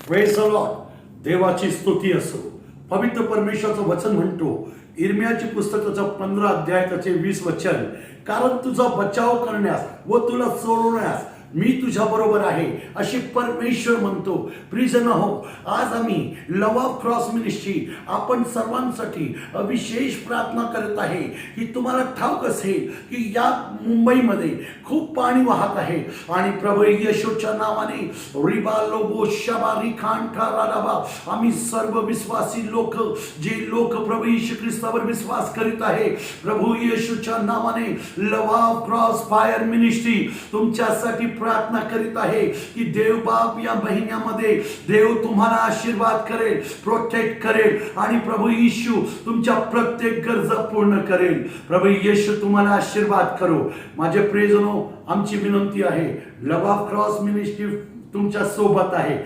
Praise the Lord. देवाची स्तुती असो. पवित्र परमेश्वराचं वचन म्हणतो, इर्मियाची पुस्तकाचं 15 अध्याय त्याचे 20 वचन, कारण तुझा बचाव करण्यास व तुला सोडवण्यास मी तुझ्या बरोबर आहे अशी परमेश्वर म्हणतो. प्रिजन हो, आज आम्ही लव ऑफ क्रॉस मिनिस्ट्री आपण सर्वांसाठी विशेष प्रार्थना करत आहे की तुम्हाला ठाऊक असेल की या मुंबईमध्ये खूप पाणी वाहत आहे आणि प्रभू येशूच्या नावाने रिबा लोबो शबा रिखांठा राडाबा आम्ही सर्व विश्वासी लोक जे लोक प्रभू येशू ख्रिस्तावर विश्वास करीत आहे, प्रभू येशूच्या नावाने लव ऑफ क्रॉस फायर मिनिस्ट्री तुमच्यासाठी प्रार्थना करीत आहे की देव बाप या महिन्यामध्ये देव तुम्हाला आशीर्वाद करेल, प्रोटेक्ट करेल आणि प्रभू येशू तुमच्या प्रत्येक गरजा पूर्ण करेल. प्रभू येशू तुम्हाला आशीर्वाद करो. माझे प्रियजनो, आमची विनंती आहे, लव ऑफ क्रॉस मिनिस्ट्री तुमच्या सोबत आहे.